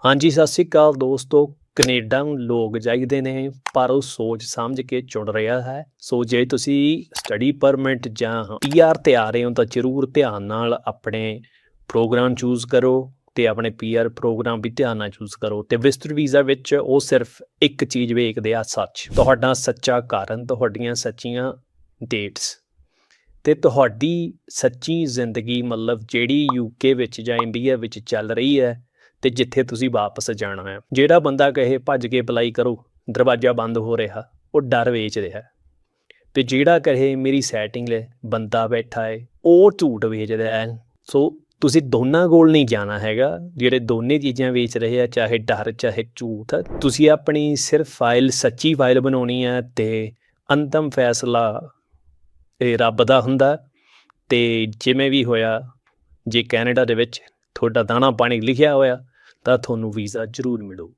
ਹਾਂਜੀ, ਸਤਿ ਸ਼੍ਰੀ ਅਕਾਲ ਦੋਸਤੋ। ਕੈਨੇਡਾ ਨੂੰ ਲੋਕ ਚਾਹੀਦੇ ਨੇ, ਪਰ ਉਹ ਸੋਚ ਸਮਝ ਕੇ ਚੁਣ ਰਿਹਾ ਹੈ। ਸੋ ਜੇ ਤੁਸੀਂ ਸਟੱਡੀ ਪਰਮਿਟ ਜਾਂ PR ਤੇ ਆ ਰਹੇ ਹੋ ਤਾਂ ਜ਼ਰੂਰ ਧਿਆਨ ਨਾਲ ਆਪਣੇ ਪ੍ਰੋਗਰਾਮ ਚੂਜ਼ ਕਰੋ ਅਤੇ ਆਪਣੇ PR ਪ੍ਰੋਗਰਾਮ ਵੀ ਧਿਆਨ ਨਾਲ ਚੂਜ਼ ਕਰੋ। ਅਤੇ ਵਿਜ਼ਟਰ ਵੀਜ਼ਾ ਵਿੱਚ ਉਹ ਸਿਰਫ ਇੱਕ ਚੀਜ਼ ਵੇਖਦੇ ਆ, ਸੱਚ, ਤੁਹਾਡਾ ਸੱਚਾ ਕਾਰਨ, ਤੁਹਾਡੀਆਂ ਸੱਚੀਆਂ ਡੇਟਸ ਅਤੇ ਤੁਹਾਡੀ ਸੱਚੀ ਜ਼ਿੰਦਗੀ, ਮਤਲਬ ਜਿਹੜੀ UK ਵਿੱਚ ਜਾਂ ਇੰਡੀਆ ਵਿੱਚ ਚੱਲ ਰਹੀ ਹੈ ਅਤੇ ਜਿੱਥੇ ਤੁਸੀਂ ਵਾਪਸ ਜਾਣਾ ਹੈ। ਜਿਹੜਾ ਬੰਦਾ ਕਹੇ ਭੱਜ ਕੇ ਅਪਲਾਈ ਕਰੋ, ਦਰਵਾਜ਼ਾ ਬੰਦ ਹੋ ਰਿਹਾ, ਉਹ ਡਰ ਵੇਚ ਰਿਹਾ। ਅਤੇ ਜਿਹੜਾ ਕਹੇ ਮੇਰੀ ਸੈਟਿੰਗ ਹੈ, ਬੰਦਾ ਬੈਠਾ ਹੈ, ਉਹ ਝੂਠ ਵੇਚਦਾ ਹੈ। ਸੋ ਤੁਸੀਂ ਦੋਨਾਂ ਕੋਲ ਨਹੀਂ ਜਾਣਾ ਹੈਗਾ, ਜਿਹੜੇ ਦੋਨੇ ਚੀਜ਼ਾਂ ਵੇਚ ਰਹੇ ਆ, ਚਾਹੇ ਡਰ ਚਾਹੇ ਝੂਠ। ਤੁਸੀਂ ਆਪਣੀ ਸਿਰਫ ਫਾਈਲ, ਸੱਚੀ ਫਾਈਲ ਬਣਾਉਣੀ ਹੈ ਅਤੇ ਅੰਤਮ ਫੈਸਲਾ ਇਹ ਰੱਬ ਦਾ ਹੁੰਦਾ। ਅਤੇ ਜਿਵੇਂ ਵੀ ਹੋਇਆ, ਜੇ ਕੈਨੇਡਾ ਦੇ ਵਿੱਚ ਤੁਹਾਡਾ ਦਾਣਾ ਪਾਣੀ ਲਿਖਿਆ ਹੋਇਆ ਤਾਂ ਤੁਹਾਨੂੰ ਵੀਜ਼ਾ ਜ਼ਰੂਰ ਮਿਲੂ।